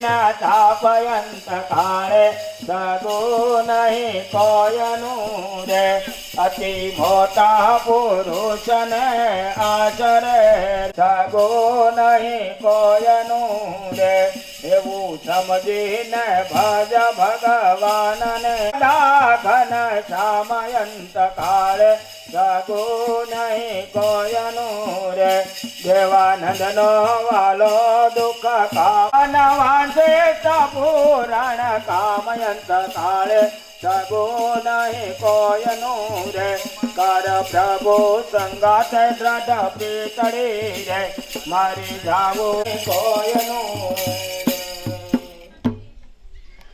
થાપયંત કાળે સગો નહીં કોયનું રે અતિ મોટા પુરુષને આચરે સગો નહીં કોયનું રે એવું સમજીને ભજ ભગવાનને ઘન શામયંત કાળે સગો નહીં કોયનું રે દેવાનંદનો વાલો દુઃખ કાનવાંસે પુરાણ કામયંત કાળે સગો નહીં કોયનું રે કર પ્રભુ સંગાત દ્રઢ પીતળી રે મારી જાવું કોયનું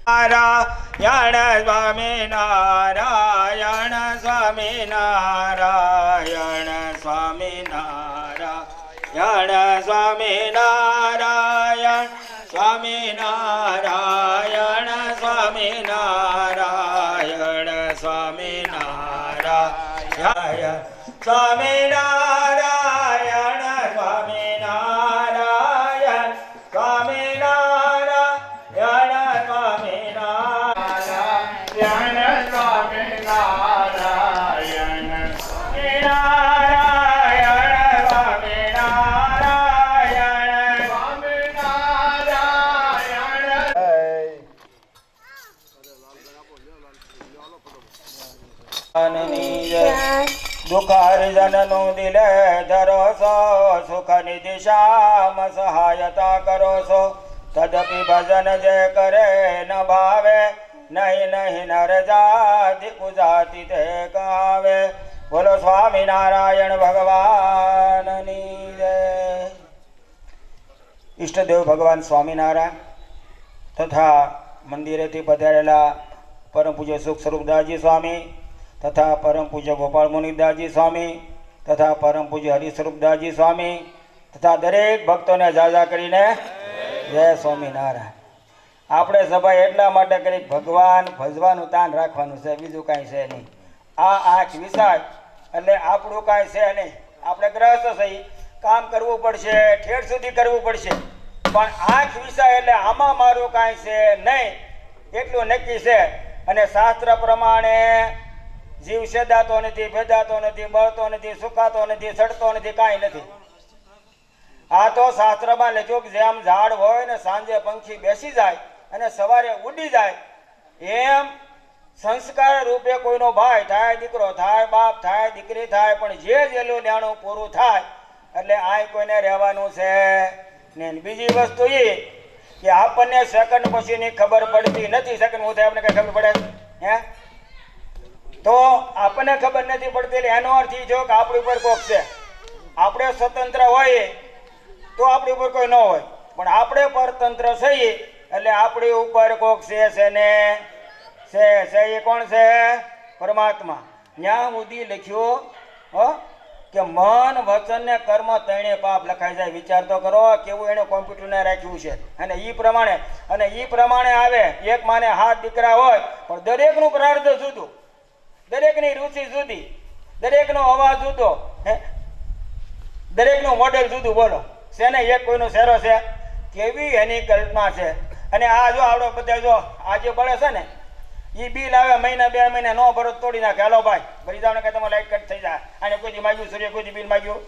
નારાયણ સ્વામી નારાયણ સ્વામી નારાયણ સ્વામી નારાયણ સ્વામી નારાયણ સ્વામી નારાયણ સ્વામી નારાયણ સ્વામી નારાયણ સ્વામી નારાયણ સ્વામી નારાયણ સ્વામી નારાયણ સ્વામી નારાયણ સ્વામી નારાયણ દુઃખ હરિજનનું દિલે ધરો છો સુખ નિધિ શ્યામ સહાયતા કરો છો તદપી ભજન જે કરે ન ભાવે નહીં નહીં નર જાતિ કુજાતિ તે કાવે બોલો સ્વામિનારાયણ ભગવાનની જય. ઈષ્ટદેવ ભગવાન સ્વામિનારાયણ તથા મંદિરેથી પધારેલા પરમ પૂજ્ય સુખ સ્વરૂપદાસજી સ્વામી તથા પરમ પૂજ્ય ગોપાળ મુનિદાસજી સ્વામી તથા પરમ પૂજ્ય હરિસ્વરૂપદાસજી સ્વામી તથા દરેક ભક્તોને જાજા કરીને જય સ્વામિનારાયણ. આપણે સભા એટલા માટે કરી ભગવાન ભજવાનું તાન રાખવાનું છે, બીજું કાંઈ છે નહીં. આ આંખ વિશાળ એટલે આપણું કાંઈ છે નહીં. આપણે ગ્રસ્ત થઈ કામ કરવું પડશે, ઠેઠ સુધી કરવું પડશે, પણ આંખ વિશાળ એટલે આમાં મારું કાંઈ છે નહીં એટલું નક્કી છે. અને શાસ્ત્ર પ્રમાણે જીવ સેદાતો નથી, ભેદાતો નથી, બળતો નથી, સુકાતો નથી, સડતો નથી, કાંઈ નથી. આ તો શાસ્ત્રમાં લખ્યું કે જેમ ઝાડ હોય ને સાંજે પંખી બેસી જાય અને સવારે ઉડી જાય, એમ સંસ્કાર રૂપે કોઈનો ભાઈ થાય, દીકરો થાય, બાપ થાય, દીકરી થાય, પણ જે જેલું ન્યાણું પૂરું થાય એટલે આ કોઈને રહેવાનું છે ને. બીજી વસ્તુ એ કે આપણને સેકન્ડ પછીની ખબર પડતી નથી. સેકન્ડ હું થાય આપણને કઈ ખબર પડે હે? તો આપણને ખબર નથી પડતી એટલે એનો અર્થ એ જો કે આપણી ઉપર કોક છે. આપણે સ્વતંત્ર હોઈએ તો આપણી ઉપર કોઈ ન હોય, પણ આપણે પરતંત્ર છીએ એટલે આપણી ઉપર કોક છે ને છે. એ કોણ છે? પરમાત્મા. ત્યાં સુધી લખ્યું કે મન વચન ને કર્મ ત્રણે પાપ લખાઈ જાય. વિચાર તો કરો કેવું એને કોમ્પ્યુટરને રાખ્યું છે. અને એ પ્રમાણે આવે. એક માને 7 દીકરા હોય પણ દરેકનું પ્રાર્થ જુદું, દરેકની રુચિ જુદી, દરેકનો અવાજ જુદો, દરેકનું મોડેલ જુદું. બોલો છે ને એક કોઈનો શેરો છે? કેવી એની કલ્પના છે. અને આ જો આવડો બધા જો આજે બળે છે ને એ બિલ આવે મહિના 2 મહિના નો ભરો તોડી નાખે. હાલો ભાઈ ભરી જાવ ને કે તમારે લાઈટ કટ થઈ જાય. અને કોઈ માગ્યું, સૂર્ય કોઈ બિલ માગ્યું,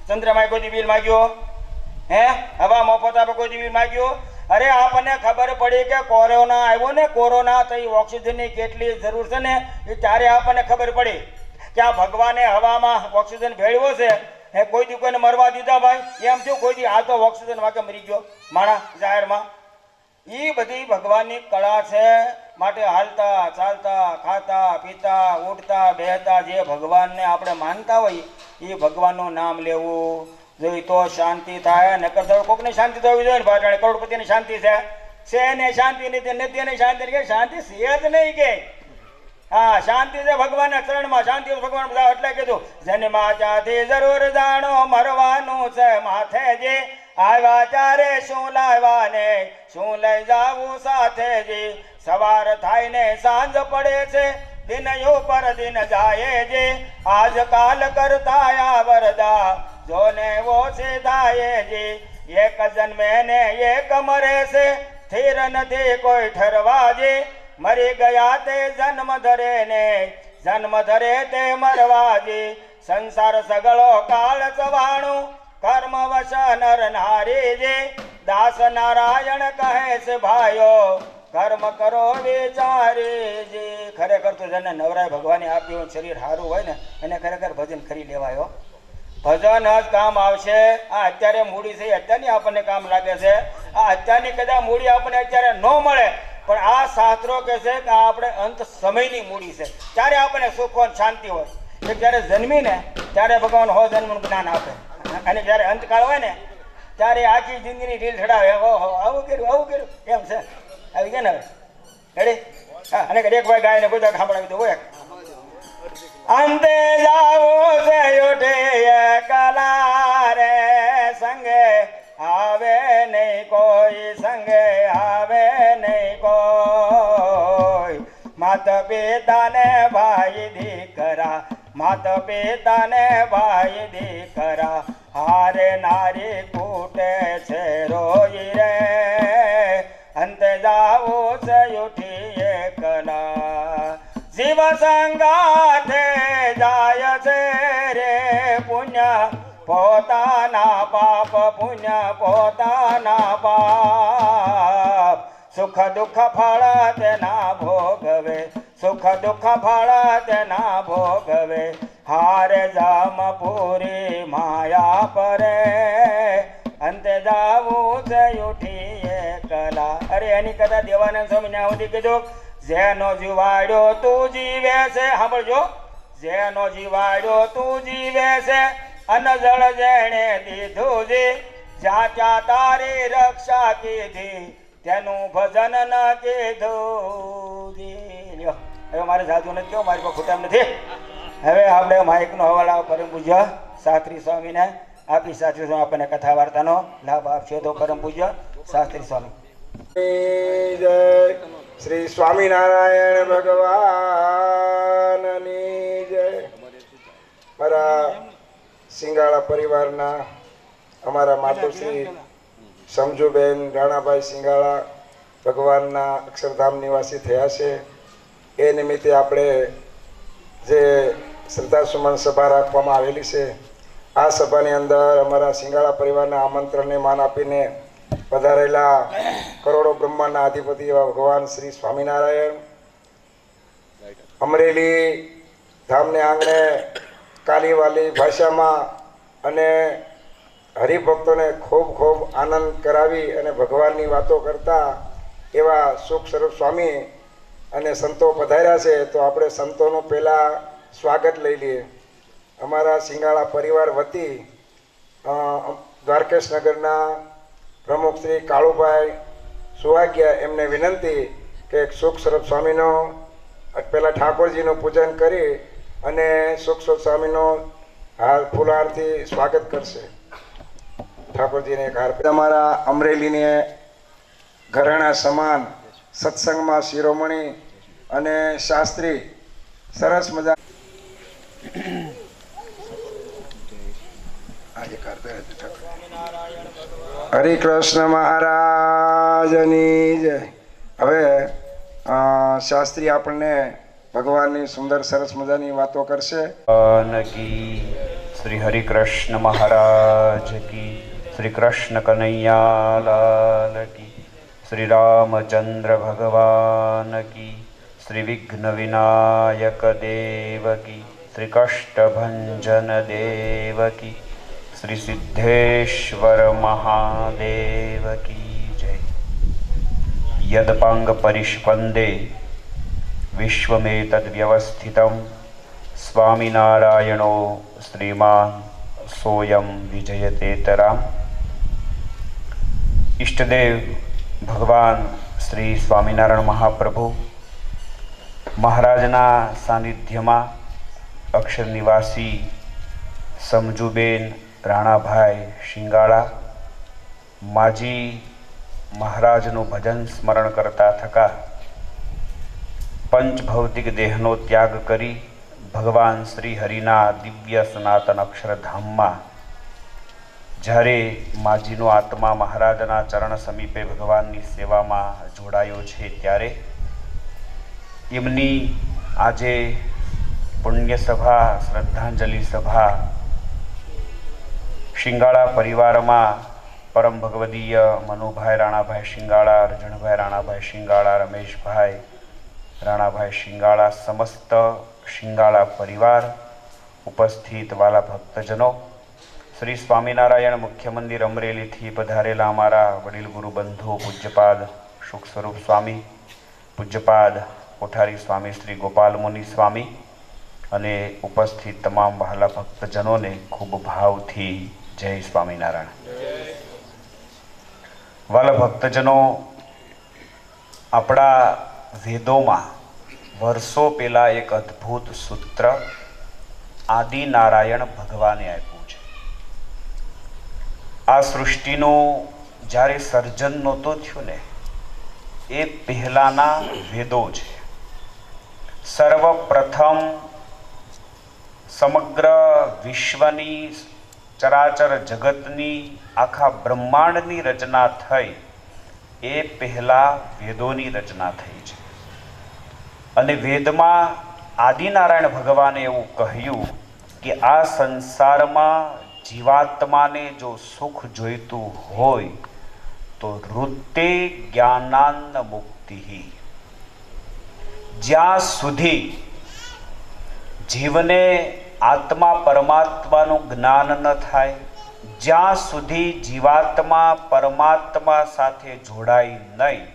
ચંદ્રમાં કોઈ બિલ માગ્યું, હવા મફત આપે કોઈ બિલ માગ્યું. અરે આપણને ખબર પડી કે કોરોના આવ્યો ને, કોરોના તો એ ઓક્સિજનની કેટલી જરૂર છે ને એ ત્યારે આપણને ખબર પડી કે આ ભગવાને હવામાં ઓક્સિજન ભેળવ્યો છે. કોઈ દી કોઈને મરવા દીધા ભાઈ? એમ થયું કોઈ દી આ તો ઓક્સિજન વાગે મરી ગયો માણા જાહેરમાં. એ બધી ભગવાનની કળા છે. માટે હાલતા ચાલતા ખાતા પીતા ઉઠતા બેહતા જે ભગવાનને આપણે માનતા હોય એ ભગવાનનું નામ લેવું જોઈએ તો શાંતિ થાય. નકર તો કોકની શાંતિ થવી જોઈએ ને. ભાટાણે કરોડપતિની શાંતિ છે ને શાંતિ નથી શાંતિ કે શાંતિ છે જ નહીં કે. હા, શાંતિ છે ભગવાનના ચરણમાં. શાંતિ ભગવાન બધા એટલે કીધું જન્માચાથી જરૂર જાણો મરવાનું છે માથે જે આવ્યા ત્યારે શું લાવ્યા ને શું લઈ જાવું સાથે જે. સવાર થાય ને સાંજ પડે છે દિન ઉપર દિન જાય જે. આજ કાલ કરતા આ વરદા જોને ઓછી થાય જે. એક જન્મે ને એક મરે છે સ્થિર નથી કોઈ ઠરવાજી, મરી ગયા તે જન્મ ધરે ને જન્મ ધરે તે મરવાજી. સંસાર સગળો કાળ ચવાણું, કર્મ વશ નર નારી જે. દાસ નારાયણ કહે છે ભાઈઓ, કર્મ કરો વિચારી જે. ખરેખર તો જેને નવરાય ભગવાને આપ્યું શરીર સારું હોય ને એને ખરેખર ભજન કરી લેવાયો. ભજન જ કામ આવશે. આ અત્યારે મૂડી છે અત્યારની આપણને કામ લાગે છે. આ અત્યારની કદાચ મૂડી આપણને અત્યારે ન મળે, પણ આ શાસ્ત્રો કહે છે કે આ આપણે અંત સમયની મૂડી છે. ત્યારે આપણને સુખ અને શાંતિ હોય. કે જ્યારે જન્મીને ત્યારે ભગવાન હો જન્મનું જ્ઞાન આપે, અને જ્યારે અંતકાળ હોય ને ત્યારે આખી જિંદગીની ઢીલ ચડાવે. ઓહો આવું કર્યું એમ છે. આવી ગયા ને હવે રેડી. હા, અને એક ભાઈ ગાયને બધા સાંભળાવી દો. હોય અંતે જાવું છે ઉઠે એકલા રે, સંગે આવે નહીં કોઈ, સંગે આવે નહીં કોઈ. માતા પિતાને ભાઈ દીકરા, માતા પિતાને ભાઈ દીકરા, હારે નારી કૂટે છે રોઈ રે. અંતે જાવું છે ઉઠી એકલા, જીવ સંગાથે જાય છે રે. પુણ્ય પોતાના પાપ, પુણ્ય પોતાના પાપ. સુખ દુઃખ ફળ તેના ભોગવે, સુખ દુઃખ ફળ તેના ભોગવે. હારે જામ પૂરી માયા પરે, અંતે જાવું છે ઉઠી એકલા. અરે એની કથા દેવાનંદ સ્વામી ને સુધી કીધું, જેનો જીવાડ્યો તું જીવે છે. સાંભળજો, જેનો જીવાડ્યો તું જીવે છે, અનજળ જેણે દીધું જી. જ્યાં ત્યાં તારી રક્ષા કીધી, તેનું ભજન ન કીધું જી. લ્યો હવે મારે જાદુ નથી કહ્યું, મારી કોઈ ખોટામ નથી. હવે આપણે માઇકનો હવાલો પરમ પૂજ્ય શાસ્ત્રી સ્વામીને આપી. શાસ્ત્રી સ્વામી આપણને કથા વાર્તાનો લાભ આપશે તો પરમ પૂજ્ય શાસ્ત્રી સ્વામી. જય શ્રી સ્વામિનારાયણ ભગવાનની જય. મારા સિંગાળા પરિવારના અમારા માતુશ્રી સમજુબેન રાણાભાઈ સિંગાળા ભગવાનના અક્ષરધામ નિવાસી થયા છે. એ નિમિત્તે આપણે જે શ્રદ્ધા સુમન સભા રાખવામાં આવેલી છે, આ સભાની અંદર અમારા સિંગાળા પરિવારના આમંત્રણને માન આપીને પધારેલા કરોડો બ્રહ્માંડના અધિપતિ એવા ભગવાન શ્રી સ્વામિનારાયણ અમરેલી ધામને આંગણે કાલીવાલી ભાષામાં અને હરિભક્તોને ખૂબ ખૂબ આનંદ કરાવી અને ભગવાનની વાતો કરતા એવા સુખ સ્વરૂપ સ્વામી અને સંતો પધાર્યા છે. તો આપણે સંતોનું પહેલાં સ્વાગત લઈ લઈએ. અમારા સિંગાળા પરિવાર વતી દ્વારકેશ નગરના પ્રમુખ શ્રી કાળુભાઈ સુવાગ્યા એમને વિનંતી કે સુખ સ્વરૂપ સ્વામીનો પહેલાં ઠાકોરજીનું પૂજન કરી અને સુખ સ્વરૂપ સ્વામીનો હાર ફૂલહારથી સ્વાગત કરશે. ઠાકોરજીને એક હાર. અમારા અમરેલીને ઘરેણા સમાન સત્સંગમાં શિરોમણી અને શાસ્ત્રી સરસ મજા હરિકૃષ્ણ મહારાજની જય. હવે શાસ્ત્રી આપણને ભગવાનની સુંદર સરસ મજાની વાતો કરશે. શ્રી હરિકૃષ્ણ મહારાજ કી, શ્રી કૃષ્ણ કનૈયા લાલ કી, શ્રી રામચંદ્ર ભગવાન કી, શ્રી વિઘ્ન વિનાયક દેવ કી, શ્રી કષ્ટભંજન દેવ કી, શ્રી સિદ્ધેશ્વર મહાદેવ કી જય. યદપાંગ પરિષ્પંદે વિશ્વમેતદ વ્યવસ્થિતમ સ્વામિનારાયણો શ્રીમાન સોયમ વિજયતેતરામ. ઈષ્ટદેવ ભગવાન શ્રી સ્વામિનારાયણ મહાપ્રભુ મહારાજના સાનિધ્યમાં અક્ષર નિવાસી સમજુબેન રાણાભાઈ શિંગાળા માજી મહારાજનું ભજન સ્મરણ કરતા થકા પંચભૌતિક દેહનો ત્યાગ કરી ભગવાન શ્રી હરિના દિવ્ય સનાતન અક્ષરધામમાં જ્યારે માજીનો આત્મા મહારાજના ચરણ સમીપે ભગવાનની સેવામાં જોડાયો છે ત્યારે એમની આજે પુણ્ય સભા, શ્રદ્ધાંજલિ સભા શિંગાળા પરિવારમાં પરમ ભગવદીય મનુભાઈ રાણાભાઈ શિંગાળા, રજણભાઈ રાણાભાઈ શિંગાળા, રમેશભાઈ રાણાભાઈ શિંગાળા, સમસ્ત શિંગાળા પરિવાર, ઉપસ્થિત વાલા ભક્તજનો, શ્રી સ્વામિનારાયણ મુખ્ય મંદિર અમરેલીથી પધારેલા અમારા વડીલ ગુરુ બંધુ પૂજ્યપાદ સુખ સ્વરૂપ સ્વામી, પૂજ્યપાદ કોઠારી સ્વામી શ્રી ગોપાલ મુનિ સ્વામી અને ઉપસ્થિત તમામ વહાલા ભક્તજનોને ખૂબ ભાવથી જય સ્વામિનારાયણ. વાલા ભક્તજનો, આપણા વેદોમાં વર્ષો પહેલા એક અદ્ભુત સૂત્ર આદિનારાયણ ભગવાને આપ્યું છે. આ સૃષ્ટિનું જ્યારે સર્જન નહોતું થયું ને એ પહેલાના વેદો છે. સર્વપ્રથમ સમગ્ર વિશ્વની, ચરાચર જગતની, આખા બ્રહ્માંડની રચના થઈ એ પહેલા વેદોની રચના થઈ છે. અને વેદમાં આદિનારાયણ ભગવાને એવું કહ્યું કે આ સંસારમાં જીવાત્માને જો સુખ જોઈતું હોય તો ઋતે જ્ઞાનાન્ન મુક્તિ. જ્યાં સુધી જીવને આત્મા પરમાત્માનું જ્ઞાન ન થાય, જ્યાં સુધી જીવાત્મા પરમાત્મા સાથે જોડાય નહીં,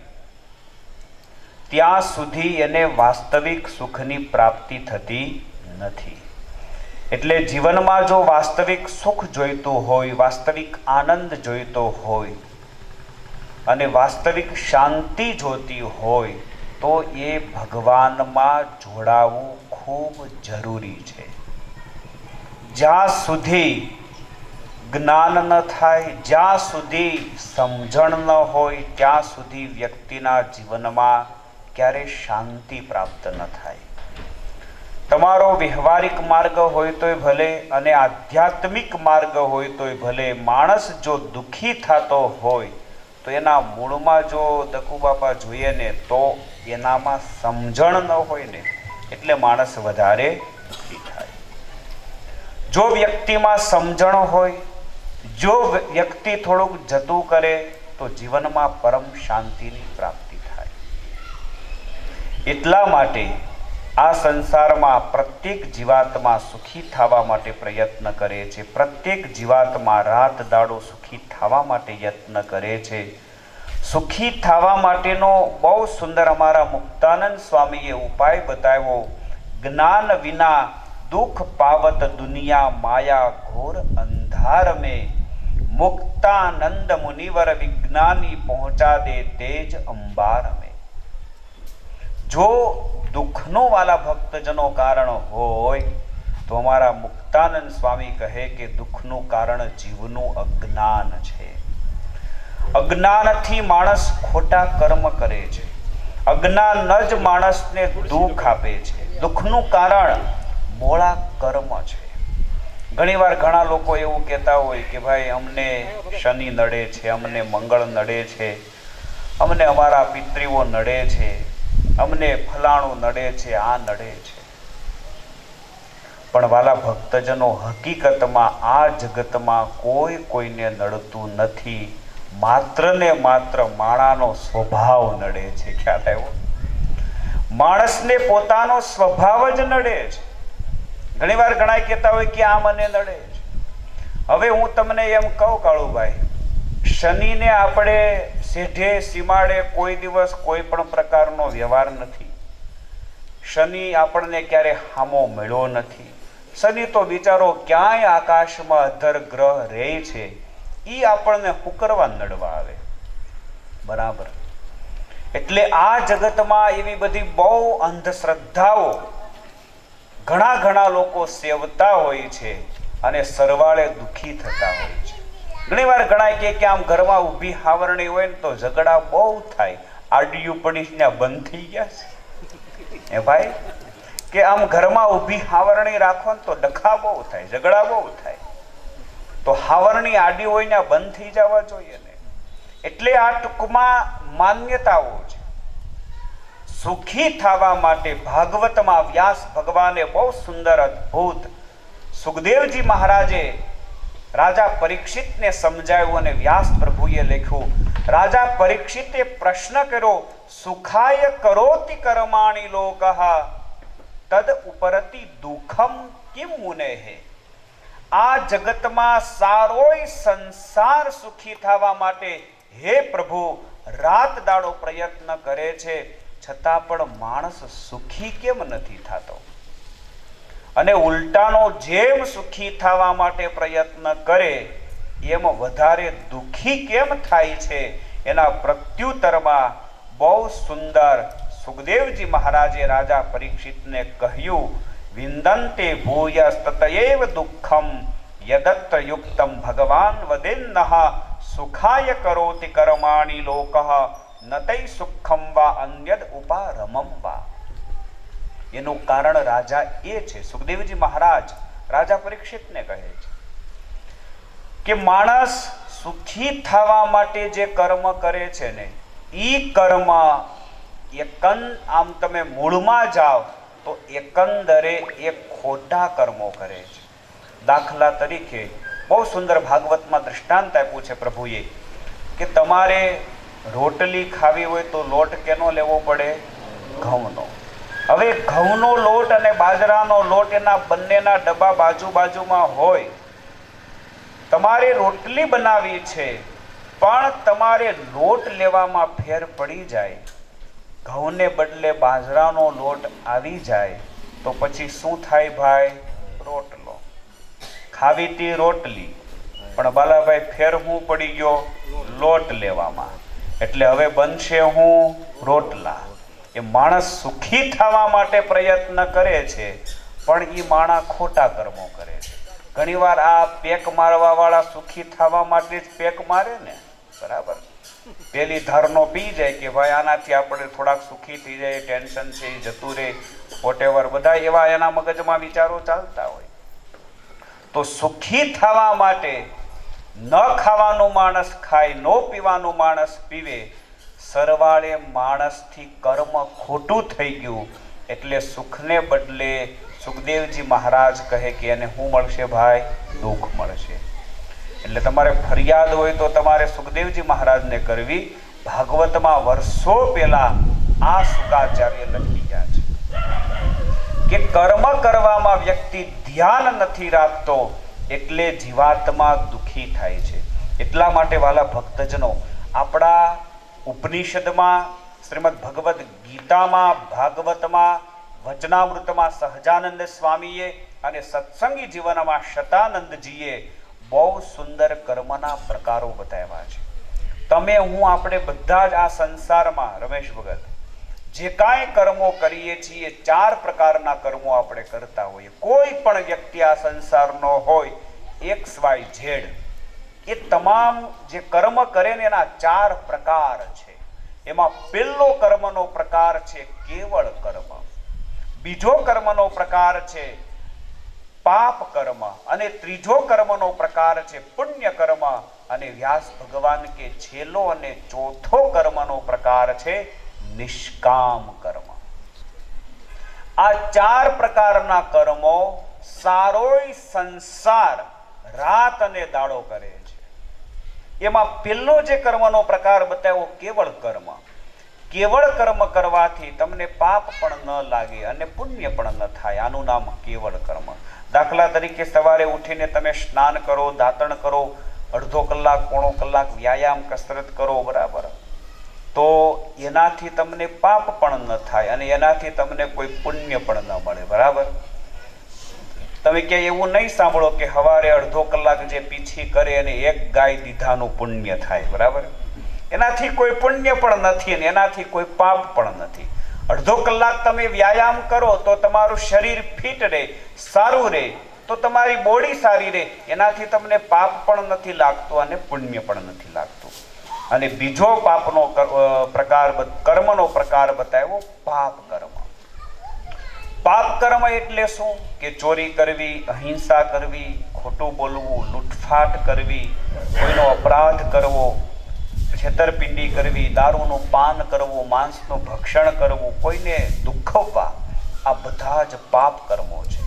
ત્યાં સુધી એને વાસ્તવિક સુખની પ્રાપ્તિ થતી નથી. એટલે જીવનમાં જો વાસ્તવિક સુખ જોઈતું હોય, વાસ્તવિક આનંદ જોઈતો હોય અને વાસ્તવિક શાંતિ જોતી હોય તો એ ભગવાનમાં જોડાવું ખૂબ જરૂરી છે. જ્યાં સુધી જ્ઞાન ન થાય, જ્યાં સુધી સમજણ ન હોય, ત્યાં સુધી વ્યક્તિના જીવનમાં ક્યારે શાંતિ પ્રાપ્ત ન થાય. તમારો વ્યવહારિક માર્ગ હોય તોય ભલે અને આધ્યાત્મિક માર્ગ હોય તોય ભલે, માણસ જો દુઃખી થતો હોય તો એના મૂળમાં જો દકુ બાપા જોઈએ ને તો એનામાં સમજણ ન હોય ને એટલે માણસ વધારે દુઃખી થાય. જો વ્યક્તિમાં સમજણ હોય, જો વ્યક્તિ થોડુંક જતું કરે તો જીવનમાં પરમ શાંતિની પ્રાપ્તિ થાય. એટલા માટે આ સંસારમાં પ્રત્યેક જીવાત્મા સુખી થવા માટે પ્રયત્ન કરે છે. પ્રત્યેક જીવાત્મા રાત દાડો સુખી થવા માટે યત્ન કરે છે. સુખી થવા માટેનો બહુ સુંદર અમારા મુક્તાનંદ સ્વામીએ ઉપાય બતાવ્યો. જ્ઞાન વિના દુઃખ પાવત દુનિયા માયા ઘોર અંધાર में, મુક્તાનંદ મુનિવર વિજ્ઞાની પહોંચા દે તેજ અંબાર में. જો દુઃખનો વાલા ભક્તજનો કારણ હોય તો અમારા મુક્તાનંદ સ્વામી કહે કે દુઃખનું કારણ જીવનું અજ્ઞાન છે. અજ્ઞાનથી માણસ ખોટા કર્મ કરે છે. અજ્ઞાન જ માણસને દુઃખ આપે છે. દુઃખનું કારણ મોળા કર્મ છે. ઘણીવાર ઘણા લોકો એવું કહેતા હોય કે ભાઈ અમને શનિ નડે છે, અમને મંગળ નડે છે, અમને અમારા પિતૃઓ નડે છે, અમને ફલાણું નડે છે, આ નડે છે. પણ વાલા ભક્તજનો, હકીકતમાં આ જગતમાં કોઈ કોઈને નડતું નથી. માત્ર ને માત્ર માણાનો સ્વભાવ નડે છે. ખ્યાલ આવ્યો? માણસને પોતાનો સ્વભાવ જ નડે છે. ઘણીવાર ઘણા કહેતા હોય કે આ મને નડે છે. હવે હું તમને એમ કહું કાળુભાઈ, શનિને આપણે સેઢે સીમાડે કોઈ દિવસ કોઈ પણ પ્રકારનો વ્યવહાર નથી. શનિ આપણને ક્યારે હામો મળ્યો નથી. શનિ તો બિચારો ક્યાંય આકાશમાં અધર ગ્રહ રહે છે, એ આપણને પુકરવા નડવા આવે. બરાબર? એટલે આ જગતમાં એવી બધી બહુ અંધશ્રદ્ધાઓ ઘણા લોકો સેવતા હોય છે અને સરવાળે દુઃખી થતા હોય છે. ઘણીવાર ઘણા કે આમ ઘરમાં ઊભી હાવરણી હોય ને તો ઝઘડા બહુ થાય. આડિયું પડીને બંધ થઈ ગયા છે એ ભાઈ, કે આમ ઘરમાં ઊભી હાવરણી રાખો ને તો ડખા બહુ થાય, ઝઘડા બહુ થાય. તો હાવરણી આડી હોય ને બંધ થઈ જવા જોઈએ ને. એટલે આ ટૂંકમાં માન્યતાઓ છે. સુખી થવા માટે ભાગવતમાં વ્યાસ ભગવાને બહુ સુંદર અદ્ભુત સુખદેવજી મહારાજે રાજા પરીક્ષિતને સમજાવ્યું અને વ્યાસ પ્રભુએ લખ્યું. રાજા પરીક્ષિતે પ્રશ્ન કર્યો, સુખાય કરોતિ કર્માણિ લોકઃ તદ ઉપરતિ દુઃખમ કિમ મુનેહે. આ જગતમાં સારોય સંસાર સુખી થવા માટે હે પ્રભુ રાત દાડો પ્રયત્ન કરે છે, છતાં પણ માણસ સુખી કેમ નથી થતો? અને ઉલટાનો જેમ સુખી થવા માટે પ્રયત્ન કરે એમ વધારે દુઃખી કેમ થાય છે? એના પ્રત્યુત્તરમાં બહુ સુંદર સુખદેવજી મહારાજે રાજા પરીક્ષિતને કહ્યું, વિંદન્તે ભૂયસ્તતયેવ દુઃખમ યદત્ર યુક્તમ ભગવાન વદેન્નઃ સુખાય કરોતિ કર્માણિ લોકઃ નતૈ સુખમ વા અન્યદ ઉપારમમ વા. એનું કારણ રાજા એ છે, સુખદેવજી મહારાજ રાજા પરીક્ષિતને કહે છે કે માણસ સુખી થવા માટે જે કર્મ કરે છે ને, ઈ કર્મ આમ તમે મૂળમાં જાઓ તો એકંદરે એ ખોટા કર્મો કરે છે. દાખલા તરીકે બહુ સુંદર ભાગવતમાં દૃષ્ટાંત આપ્યું છે પ્રભુએ કે તમારે રોટલી ખાવી હોય તો લોટ કેનો લેવો પડે? ઘઉંનો. હવે ઘઉંનો લોટ અને બાજરાનો લોટ એના બંનેના ડબ્બા બાજુમાં હોય. તમારે રોટલી બનાવી છે પણ તમારે લોટ લેવામાં ફેર પડી જાય, ઘઉંને બદલે બાજરાનો લોટ આવી જાય તો પછી શું થાય ભાઈ? રોટલો. ખાવી તી રોટલી પણ બાલાભાઈ ફેર હું પડી ગયો લોટ લેવામાં, એટલે હવે બનશે હું રોટલા. એ માણસ સુખી થવા માટે પ્રયત્ન કરે છે પણ એ માણસ ખોટા કર્મો કરે છે. ઘણીવાર આ પેક મારવા વાળા સુખી થવા માટે જ પેક મારે ને, બરાબર? પેલી ધારનો પી જાય કે ભાઈ આનાથી આપણે થોડાક સુખી થઈ જાય, ટેન્શન છે એ જતું રહે, વોટેવર, બધા એવા એના મગજમાં વિચારો ચાલતા હોય. તો સુખી થવા માટે ન ખાવાનું માણસ ખાય, ન પીવાનું માણસ પીવે, સરવાળે માણસથી કર્મ ખોટું થઈ ગયું. એટલે સુખને બદલે સુખદેવજી મહારાજ કહે કે એને શું મળશે ભાઈ? દુઃખ મળશે. એટલે તમારે ફરિયાદ હોય તો તમારે સુખદેવજી મહારાજને કરવી. ભાગવતમાં વર્ષો પહેલા આ શુકાચાર્ય લખી ગયા છે કે કર્મ કરવામાં વ્યક્તિ ધ્યાન નથી રાખતો એટલે જીવાત્મા દુઃખી થાય છે. એટલા માટે વાલા ભક્તજનો, આપણા ઉપનિષદમાં, શ્રીમદ ભગવદ્ ગીતામાં, ભાગવતમાં, વચનામૃતમાં સહજાનંદ સ્વામીએ અને સત્સંગી જીવનમાં શતાનંદજીએ બહુ સુંદર કર્મના પ્રકારો બતાવ્યા છે. તમે હું આપણે બધા જ આ સંસારમાં, રમેશ ભગત, જે કાંઈ કર્મો કરીએ છીએ 4 પ્રકારના કર્મો આપણે કરતા હોઈએ. કોઈ પણ વ્યક્તિ આ સંસારનો હોય XYZ, એ તમામ જે કર્મ કરે ને એના 4 પ્રકાર છે. એમાં પહેલો કર્મનો પ્રકાર છે કેવળ કર્મ, બીજો કર્મનો પ્રકાર છે પાપ કર્મ, અને ત્રીજો કર્મનો પ્રકાર છે પુણ્ય કર્મ, અને વ્યાસ ભગવાન કે છેલ્લો અને ચોથો કર્મનો પ્રકાર છે નિષ્કામ કર્મ. આ 4 પ્રકારના કર્મો સારોય સંસાર રાત અને દાડો કરે છે. એમાં પહેલો જે કર્મનો પ્રકાર બતાવ્યો કેવળ કર્મ. કેવળ કર્મ કરવાથી તમને પાપ પણ ન લાગે અને પુણ્ય પણ ન થાય. આનું નામ કેવળ કર્મ. દાખલા તરીકે સવારે ઉઠીને તમે સ્નાન કરો, દાંતણ કરો, અડધો કલાક, પોણો કલાક વ્યાયામ કસરત કરો, બરાબર, તો એનાથી તમને પાપ પણ ન થાય અને એનાથી તમને કોઈ પુણ્ય પણ ન મળે, બરાબર. તમે ક્યાંય એવું નહીં સાંભળો કે સવારે અડધો કલાક જે પીછી કરે અને 1 ગાય દીધાનું પુણ્ય થાય, બરાબર. એનાથી કોઈ પુણ્ય પણ નથી અને એનાથી કોઈ પાપ પણ નથી. અડધો કલાક તમે વ્યાયામ કરો તો તમારું શરીર ફિટ રહે, સારું રહે, તો તમારી બોડી સારી રહે. એનાથી તમને પાપ પણ નથી લાગતું અને પુણ્ય પણ નથી લાગતું. અને બીજો પાપનો પ્રકાર, કર્મનો પ્રકાર બતાવ્યો પાપ કર્મ. પાપ કર્મ એટલે શું? કે ચોરી કરવી, અહિંસા કરવી, ખોટું બોલવું, લૂંટફાટ કરવી, કોઈનો અપરાધ કરવો, છેતરપિંડી કરવી, દારૂનું પાન કરવું, માંસનું ભક્ષણ કરવું, કોઈને દુઃખવવા, આ બધા જ પાપ કર્મો છે.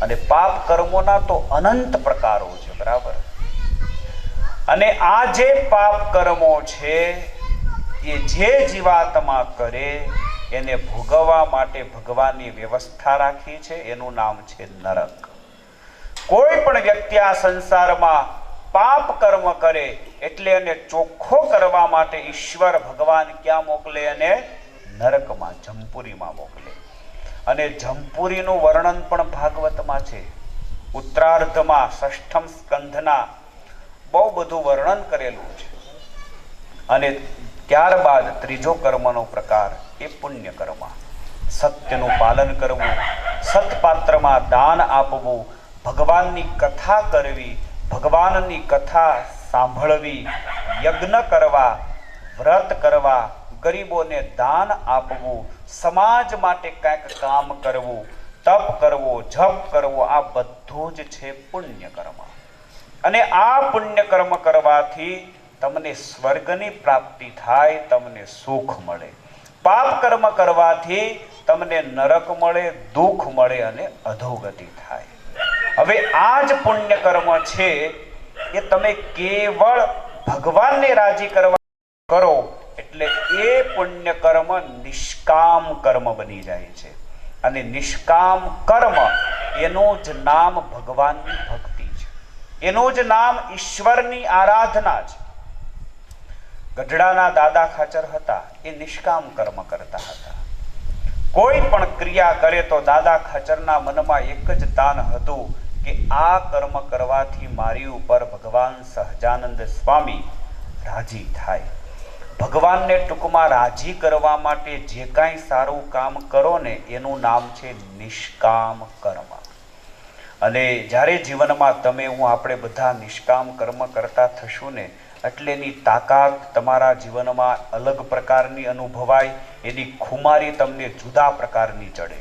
અને પાપ કર્મોના તો અનંત પ્રકારો છે, બરાબર. અને આ જે પાપ કર્મો છે એ જે જીવાત્મા કરે એને ભોગવવા માટે ભગવાનની વ્યવસ્થા રાખી છે. એનું નામ છે નરક. કોઈ પણ વ્યક્તિ આ સંસારમાં પાપ કર્મ કરે એટલે એને ચોખ્ખો કરવા માટે ઈશ્વર ભગવાન ક્યાં મોકલે? એને નરકમાં, જમપુરીમાં મોકલે. અને જમપુરીનું વર્ણન પણ ભાગવતમાં છે. ઉત્તરાર્ધમાં 6મ સ્કંધના બહુ બધું વર્ણન કરેલું છે. અને ત્યારબાદ ત્રીજો કર્મનો પ્રકાર એ પુણ્ય કર્મ. સત્યનું પાલન કરવું, સત્પાત્રમાં દાન આપવું, ભગવાનની કથા કરવી, ભગવાનની કથા સાંભળવી, યજ્ઞ કરવા, વ્રત કરવા, ગરીબોને દાન આપવું, સમાજ માટે કંઈક કામ કરવું, તપ કરવો, જપ કરવો, આ બધું જ છે પુણ્ય કર્મ. અને આ પુણ્ય કર્મ કરવાથી તમને સ્વર્ગની પ્રાપ્તિ થાય, તમને સુખ મળે. પાપ કર્મ કરવાથી તમને નરક મળે, દુઃખ મળે અને અધોગતિ થાય. હવે આ જ પુણ્ય કર્મ છે એ તમે કેવળ ભગવાનને રાજી કરવા કરો એટલે એ પુણ્ય કર્મ નિષ્કામ કર્મ બની જાય છે. અને નિષ્કામ કર્મ એનું જ નામ ભગવાનની ભક્તિ છે, એનું જ નામ ઈશ્વરની આરાધના છે. ગઢડાના દાદા ખાચર હતા, એ નિષ્કામ કર્મ કરતા હતા. કોઈ પણ ક્રિયા કરે તો દાદા ખાચરના મનમાં એક જ તાન હતું કે આ કર્મ કરવાથી મારી ઉપર ભગવાન સહજાનંદ સ્વામી રાજી થાય. ભગવાનને ટૂંકમાં રાજી કરવા માટે જે કાંઈ સારું કામ કરો ને એનું નામ છે નિષ્કામ કર્મ. અને જ્યારે જીવનમાં તમે હું આપણે બધા નિષ્કામ કર્મ કરતા થશું ને એટલે એની તાકાત તમારા જીવનમાં અલગ પ્રકારની અનુભવાય, એની ખુમારી તમને જુદા પ્રકારની ચડે.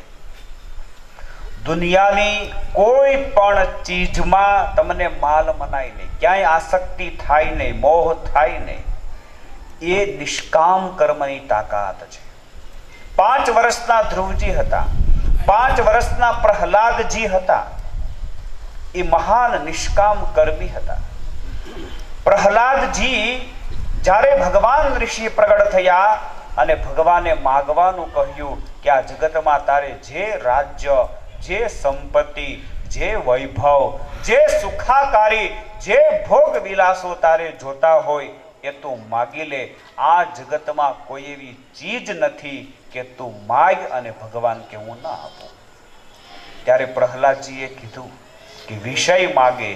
દુનિયાની કોઈ પણ ચીજમાં તમને માલ મનાય નહીં, ક્યાંય આસક્તિ થાય નહીં, મોહ થાય નહીં. એ નિષ્કામ કર્મની તાકાત છે. 5 વર્ષના ધ્રુવજી હતા, 5 વર્ષના પ્રહલાદજી હતા, એ મહાન નિષ્કામ કર્મી હતા. પ્રહલાદજી જ્યારે ભગવાન ઋષિ પ્રગટ થયા અને ભગવાને માગવાનું કહ્યું કે આ જગતમાં તારે જે રાજ્ય, જે સંપત્તિ, જે વૈભવ, જે સુખાકારી, જે ભોગ વિલાસો તારે જોતા હોય એ તું માગી લે. આ જગતમાં કોઈ એવી ચીજ નથી કે તું માગ અને ભગવાન કે હું ના આપું. ત્યારે પ્રહલાદજીએ કીધું કે વિષય માગે,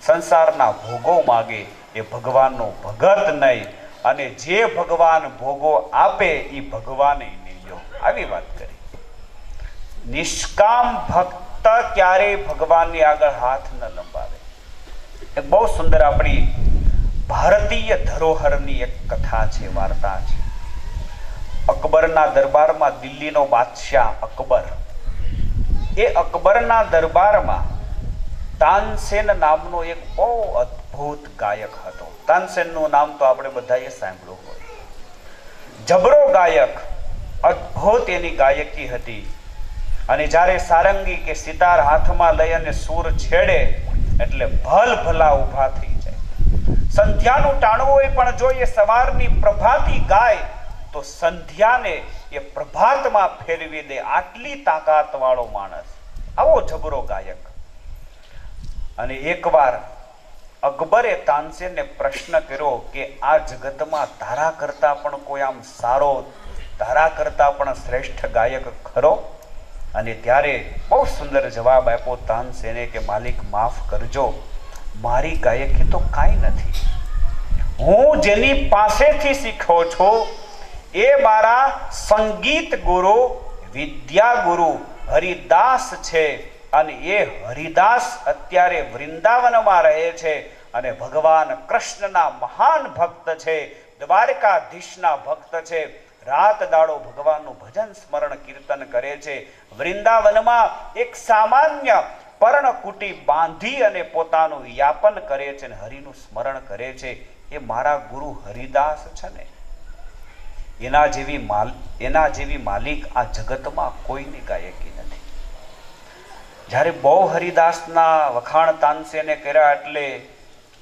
સંસારના ભોગો માગે એ ભગવાનનો ભગત નહીં, અને જે ભગવાન ભોગો આપે એ ભગવાને નહીં લ્યો. આવી વાત કરી. નિષ્કામ ભક્ત ક્યારેય ભગવાનની આગળ હાથ ન લંબાવે. એક બહુ સુંદર આપણી ભારતીય ધરોહરની એક કથા છે, વાર્તા છે. અકબરના દરબારમાં દિલ્હીનો બાદશાહ અકબર, એ અકબરના દરબારમાં તાનસેન નામનો એક બહુ અદ્ભુત ગાયક હતો. તાનસેનનું નામ તો આપણે બધાએ સાંભળ્યું હોય. જબરો ગાયક, અદ્ભુત એની ગાયકી હતી. અને જ્યારે સારંગી કે સિતાર હાથમાં લઈ અને સૂર છેડે એટલે ભલ ભલા ઊભા થઈ જાય. સંધ્યાનું ટાણું હોય પણ જો એ સવારની પ્રભાતી ગાય તો સંધ્યાને એ પ્રભાતમાં ફેરવી દે. આટલી તાકાત વાળો માણસ, આવો જબરો ગાયક. અને એકવાર અકબરે તાનસેનને પ્રશ્ન કર્યો કે આ જગતમાં તારા કરતા પણ કોઈ આમ સારો, તારા કરતા પણ શ્રેષ્ઠ ગાયક ખરો? અને ત્યારે બહુ સુંદર જવાબ આપ્યો તાનસેને કે માલિક માફ કરજો, મારી ગાયકી તો કાંઈ નથી. હું જેની પાસેથી શીખ્યો છું એ મારા સંગીત ગુરુ, વિદ્યા ગુરુ હરિદાસ છે. અને એ હરિદાસ અત્યારે વૃંદાવનમાં રહે છે અને ભગવાન કૃષ્ણના મહાન ભક્ત છે, દ્વારકાધીશના ભક્ત છે. રાત દાડો ભગવાનનું ભજન સ્મરણ કીર્તન કરે છે. વૃંદાવનમાં એક સામાન્ય પર્ણકુટી બાંધી અને પોતાનું યાપન કરે છે અને હરિનું સ્મરણ કરે છે. એ મારા ગુરુ હરિદાસ છે ને, એના જેવી માલિક આ જગતમાં કોઈની ગાયકી નથી. જ્યારે બહુ હરિદાસના વખાણ તાનસેને કર્યા એટલે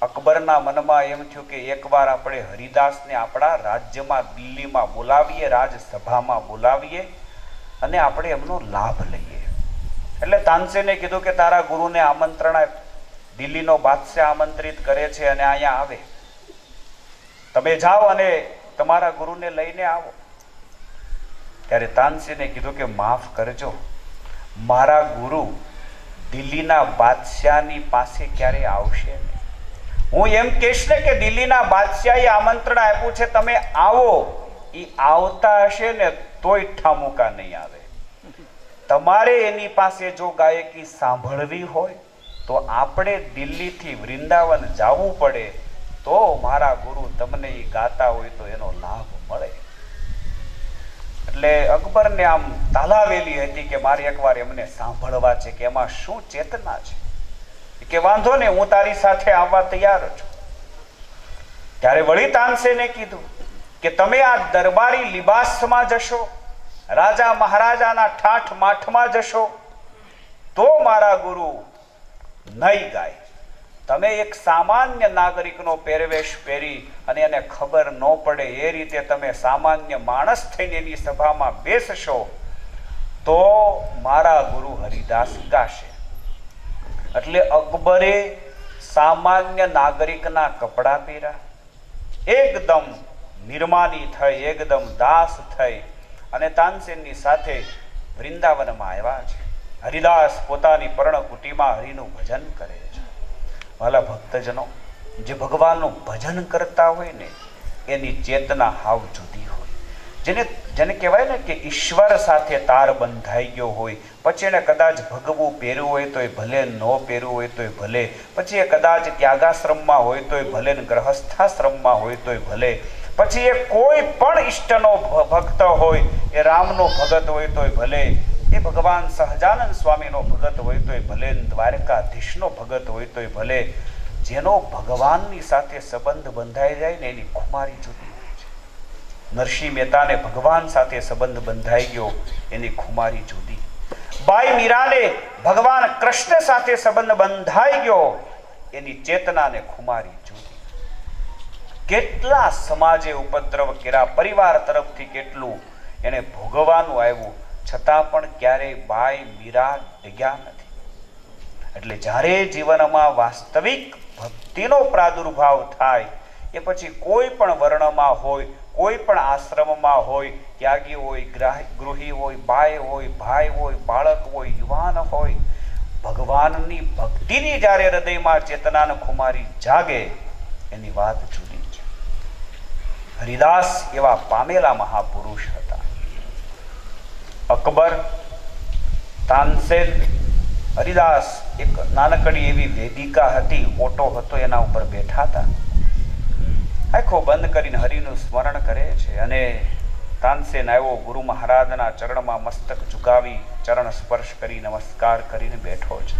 અકબરના મનમાં એમ થયું કે એકવાર આપણે હરિદાસને આપણા રાજ્યમાં દિલ્હીમાં બોલાવીએ, રાજસભામાં બોલાવીએ અને આપણે એમનો લાભ લઈએ. એટલે તાનસેને કીધું કે તારા ગુરુને આમંત્રણ આપ, દિલ્હીનો બાદશાહ આમંત્રિત કરે છે અને અહીંયા આવે, તમે જાઓ અને તમારા ગુરુને લઈને આવો. ત્યારે તાનસેને કીધું કે માફ કરજો, મારા ગુરુ દિલ્હીના બાદશાહની પાસે ક્યારે આવશે નહીં. હું એમ કહીશ ને કે દિલ્હીના બાદશાહે આમંત્રણ આપ્યું છે, તમે આવો, એ આવતા હશે ને તોય ઠામુકા નહીં આવે. તમારે એની પાસે જો ગાયકી સાંભળવી હોય તો આપણે દિલ્હીથી વૃંદાવન જવું પડે, તો મારા ગુરુ તમને એ ગાતા હોય તો એનો લાભ મળે. એટલે અકબરને આમ તાલાવેલી હતી કે મારે એકવાર એમને સાંભળવા છે કે એમાં શું ચેતના છે. કે વાંધો ને, હું તારી સાથે આવવા તૈયાર છું. ત્યારે વળી તાનસેને કીધું કે તમે આ દરબારી લિબાસમાં જશો, રાજા મહારાજાના ઠાઠ માઠમાં જશો તો મારા ગુરુ નહીં ગાય. તમે એક સામાન્ય નાગરિકનો પહેરવેશ પહેરી અને એને ખબર ન પડે એ રીતે તમે સામાન્ય માણસ થઈને એની સભામાં બેસશો તો મારા ગુરુ હરિદાસ ગાશે. એટલે અકબરે સામાન્ય નાગરિકના કપડાં પહેર્યા, એકદમ નિર્માની થઈ, એકદમ દાસ થઈ અને તાનસેનની સાથે વૃંદાવનમાં આવ્યા છે. હરિદાસ પોતાની પર્ણકુટીમાં હરિનું ભજન કરે છે. વાલા ભક્તજનો, જે ભગવાનનું ભજન કરતા હોય ને એની ચેતના હાવ જુદી હોય. જેને કહેવાય ને કે ઈશ્વર સાથે તાર બંધાઈ ગયો હોય, પછી એને કદાચ ભગવું પહેર્યું હોય તોય ભલે, ન પહેર્યું હોય તોય ભલે, પછી એ કદાચ ત્યાગાશ્રમમાં હોય તોય ભલે, ગ્રહસ્થાશ્રમમાં હોય તોય ભલે, પછી એ કોઈ પણ ઈષ્ટનો ભક્ત હોય, એ રામનો ભગત હોય તોય ભલે, એ ભગવાન સહજાનંદ સ્વામીનો ભગત હોય તોય ભલે, દ્વારકાધીશનો ભગત હોય તોય ભલે, જેનો ભગવાનની સાથે સંબંધ બંધાઈ જાય ને એની ખુમારી જુદી હોય છે. નરસિંહ મહેતાને ભગવાન સાથે સંબંધ બંધાઈ ગયો, એની ખુમારી જુદી. બાઈ મીરાને ભગવાન કૃષ્ણ સાથે સંબંધ બંધાઈ ગયો, એની ચેતનાને ખુમારી જુદી. કેટલા સમાજે ઉપદ્રવ કર્યા, પરિવાર તરફથી કેટલું એને ભોગવવાનું આવ્યું, છતાં પણ ક્યારેય બાઈ મીરા ડગ્યા નથી. એટલે જ્યારે જીવનમાં વાસ્તવિક ભક્તિનો પ્રાદુર્ભાવ થાય એ પછી કોઈ પણ વર્ણમાં હોય, કોઈ પણ આશ્રમમાં હોય, ત્યાગી હોય, ગૃહી હોય, બાઈ હોય, ભાઈ હોય, બાળક હોય, યુવાન હોય, ભગવાનની ભક્તિની જ્યારે હૃદયમાં ચેતનાને ખુમારી જાગે એની વાત જુદી છે. હરિદાસ એવા પામેલા મહાપુરુષ હતા. અકબર, તાનસેન, હરિદાસ એક નાનકડી એવી વેદિકા હતી, ઓટો હતો, એના ઉપર બેઠા હતા. આંખો બંધ કરીને હરિનું સ્મરણ કરે છે અને તાનસેન આવ્યો, ગુરુ મહારાજના ચરણમાં મસ્તક ઝુકાવી ચરણ સ્પર્શ કરી નમસ્કાર કરીને બેઠો છે.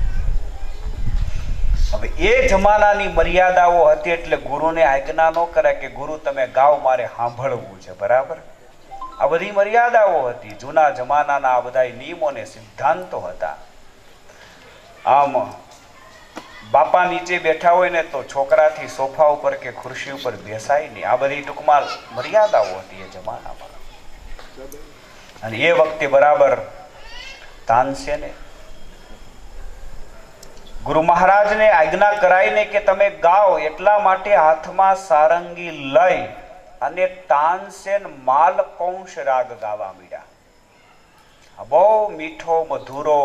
હવે એ જમાનાની મર્યાદાઓ હતી એટલે ગુરુને આજ્ઞા ન કરે કે ગુરુ તમે ગાઓ, મારે સાંભળવું છે, બરાબર? આ બધી મર્યાદાઓ હતી. જૂના જમાનાના આ બધા નિયમો ને સિદ્ધાંતો હતા. આમ બાપા નીચે બેઠા હોય ને તો છોકરાથી સોફા ઉપર કે ખુરશી ઉપર બેસાય નહીં. આ બધી ટૂંકમાં મર્યાદાઓ હતી એ જમાનામાં. અને એ વખતે બરાબર તાનસેને ગુરુ મહારાજને આજ્ઞા કરાઈને કે તમે ગાઓ, એટલા માટે હાથમાં સારંગી લઈ અને તાનસેન માલકૌંશ રાગ ગાવા માંડ્યા. બહુ મીઠો મધુરો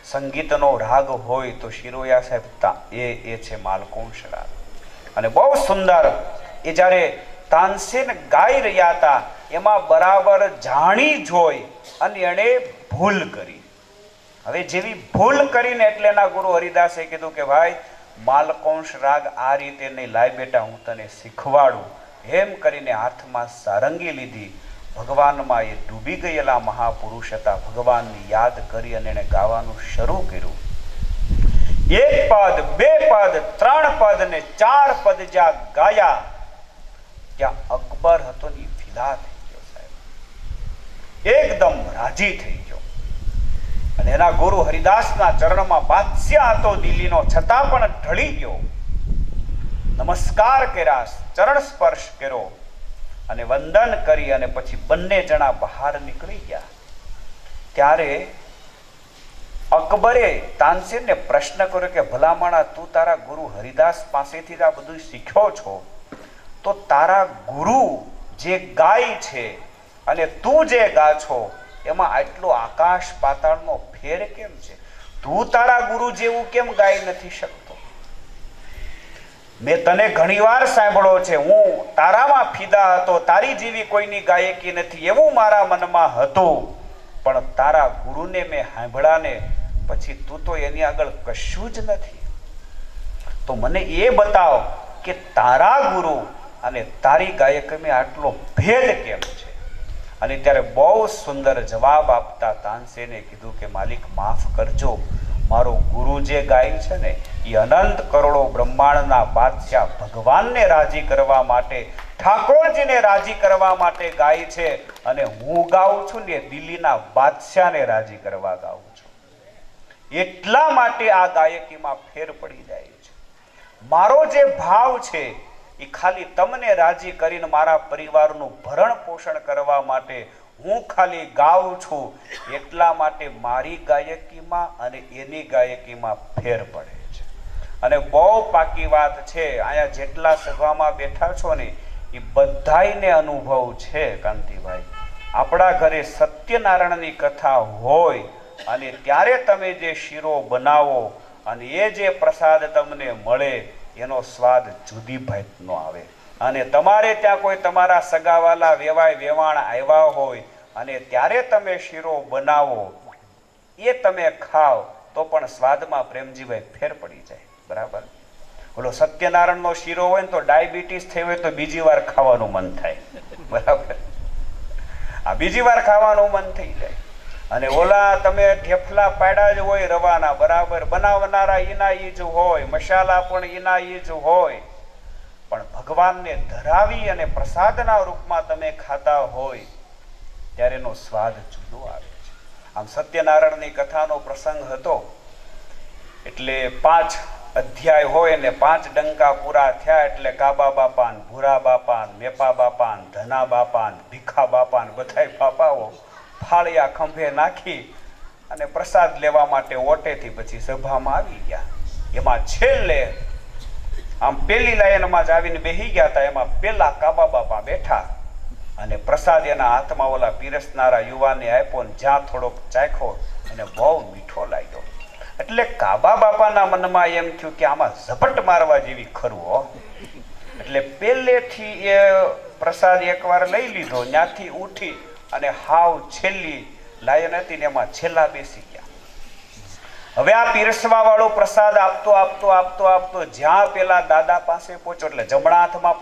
સંગીતનો રાગ હોય તો શિરોયા સાહેબ એ છે માલકૌંશ રાગ. અને બહુ સુંદર એ જ્યારે તાનસેન ગાઈ રહ્યા હતા એમાં બરાબર જાણી જોઈ અને એણે ભૂલ કરી. હવે જેવી ભૂલ કરીને એટલે એના ગુરુ હરિદાસે કીધું કે ભાઈ માલકૌંશ રાગ આ રીતે નહીં, લાય બેટા હું તને શીખવાડું. એમ કરીને હાથમાં સારંગી લીધી. ભગવાનમાં એ ડૂબી ગયેલા મહાપુરુષ હતા. ભગવાનની યાદ કરી અને એણે ગાવાનું શરૂ કર્યું. એક પદ, બે પદ, ત્રણ પદ ને 4 પદ જ્યાં ગાયા ત્યાં અકબર હતો ને ફિદા થઈ ગયો સાહેબ, એકદમ રાજી થઈ ગયો. અને એના ગુરુ હરિદાસના ચરણમાં બાદશાહ હતો દિલ્હીનો, છતાં પણ ઢળી ગયો. નમસ્કાર કર્યા, ચરણ સ્પર્શ કર્યો અને વંદન કરી અને પછી બંને જણા બહાર નીકળી ગયા. ત્યારે અકબરે તાનસેનને પ્રશ્ન કર્યો કે ભલામણા તું તારા ગુરુ હરિદાસ પાસેથી આ બધું શીખ્યો છો, તો તારા ગુરુ જે ગાય છે અને તું જે ગા છો એમાં આટલો આકાશ પાતાળનો ફેર કેમ છે? તું તારા ગુરુ જેવું કેમ ગાઈ નથી શકતો? મેં તને ઘણીવાર સાંભળ્યો છે, હું તારામાં ફિદા હતો, તારી જેવી કોઈની ગાયકી નથી એવું મારા મનમાં હતું, પણ તારા ગુરુને મેં સાંભળ્યા ને પછી તું તો એની આગળ કશું જ નથી. તો મને એ બતાવ કે તારા ગુરુ અને તારી ગાયકીમાં આટલો ભેદ કેમ છે? અને ત્યારે બહુ સુંદર જવાબ આપતા તાનસેને કીધું કે માલિક માફ કરજો, મારો ગુરુ જે ગાય છે ને એ અનંત કરોડો બ્રહ્માંડના બાદશાહ ભગવાનને રાજી કરવા માટે, ઠાકોરજીને રાજી કરવા માટે ગાય છે, અને હું ગાઉં છું ને દિલ્હીના બાદશાહને રાજી કરવા ગાઉં છું. એટલા માટે આ ગાયકીમાં ફેર પડી જાય છે. મારો જે ભાવ છે એ ખાલી તમને રાજી કરીને મારા પરિવારનું ભરણ પોષણ કરવા માટે હું ખાલી ગાઉં છું, એટલા માટે મારી ગાયકીમાં અને એની ગાયકીમાં ફેર પડે છે. અને બહુ પાકી વાત છે, અહીંયા જેટલા સભામાં બેઠા છો ને એ બધાયને અનુભવ છે કાંતિભાઈ. આપણા ઘરે સત્યનારાયણની કથા હોય અને ત્યારે તમે જે શીરો બનાવો અને એ જે પ્રસાદ તમને મળે એનો સ્વાદ જુદી ભાતનો આવે. અને તમારે ત્યાં કોઈ તમારા સગાવાલા વેવાય વેવાણ આવ્યા હોય અને ત્યારે તમે શીરો બનાવો, એ તમે ખાઓ તો પણ સ્વાદમાં પ્રેમજીભાઈ ફેર પડી જાય. બરાબર? ઓલો સત્યનારાયણનો શીરો હોય ને તો ડાયાબિટીસ થઈ હોય તો બીજી વાર ખાવાનું મન થાય. બરાબર? આ બીજી વાર ખાવાનું મન થઈ જાય. અને ઓલા તમે ઢેફલા પાડ્યા જ હોય રવાના, બરાબર, બનાવનારા ઈના ઈ જ હોય, મસાલા પણ ઈના ઈ જ હોય, પણ ભગવાનને ધરાવી અને પ્રસાદના રૂપમાં તમે ખાતા હોય ત્યારે એનો સ્વાદ જુદો આવે છે. આમ સત્યનારાયણની કથાનો પ્રસંગ હતો એટલે 5 અધ્યાય હોય ને 5 ડંકા પૂરા થયા એટલે કાબા બાપાન, ભૂરા બાપાન, મેપા બાપાન, ધના બાપાન, ભીખા બાપાન બધાય બાપાઓ ફાળિયા ખંભે નાખી અને પ્રસાદ લેવા માટે ઓટેથી પછી સભામાં આવી ગયા. એમાં છેલ્લે આમ પેલી લાઈનમાં જ આવીને બેસી ગયા હતા. એમાં પેલા કાબા બાપા બેઠા અને પ્રસાદ એના હાથમાં ઓલા પીરસનારા યુવાને આપ્યો ને જ્યાં થોડોક ચાખ્યો અને બહુ મીઠો લાગ્યો. એટલે કાબા બાપાના મનમાં એમ થયું કે આમાં ઝપટ મારવા જેવી ખરું હો. એટલે પહેલેથી એ પ્રસાદ એકવાર લઈ લીધો, ત્યાંથી ઉઠી અને હાવ છેલ્લી લાયન હતી ને એમાં છેલ્લા બેસી ગયા. હવે આ પીરસવા વાળો પ્રસાદ આપતો આપતો આપતો આપતો જ્યાં પેલા દાદા પાસે પહોંચ્યો, એટલે જમણા હાથમાં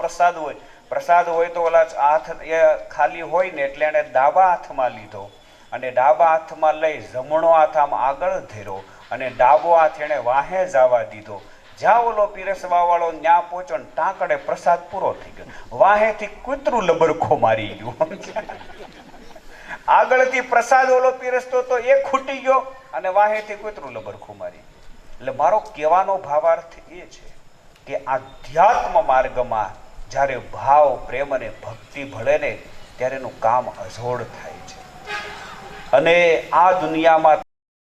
પ્રસાદ હોય તો ઓલા હાથ એ ખાલી હોય ને એટલે એને ડાબા હાથમાં લીધો અને ડાબા હાથમાં લઈ જમણો હાથ આમ આગળ ધર્યો અને ડાબો હાથ એને વાહે જવા દીધો. જ્યાં ઓલો પીરસવા વાળો ન્યા પહોંચ્યો ને ટાંકડે પ્રસાદ પૂરો થઈ ગયો. વાહેથી કૂતરું લબરખો મારી ગયું. આગળથી પ્રસાદ ઓલો પીરસતો તો એ ખૂટી ગયો અને વાહેથી કૂતરું લબરખું મારી ગયું. એટલે મારો કહેવાનો ભાવાર્થ એ છે કે આધ્યાત્મ માર્ગમાં જ્યારે ભાવ, પ્રેમ અને ભક્તિ ભળે ને ત્યારે એનું કામ અજોડ થાય છે. અને આ દુનિયામાં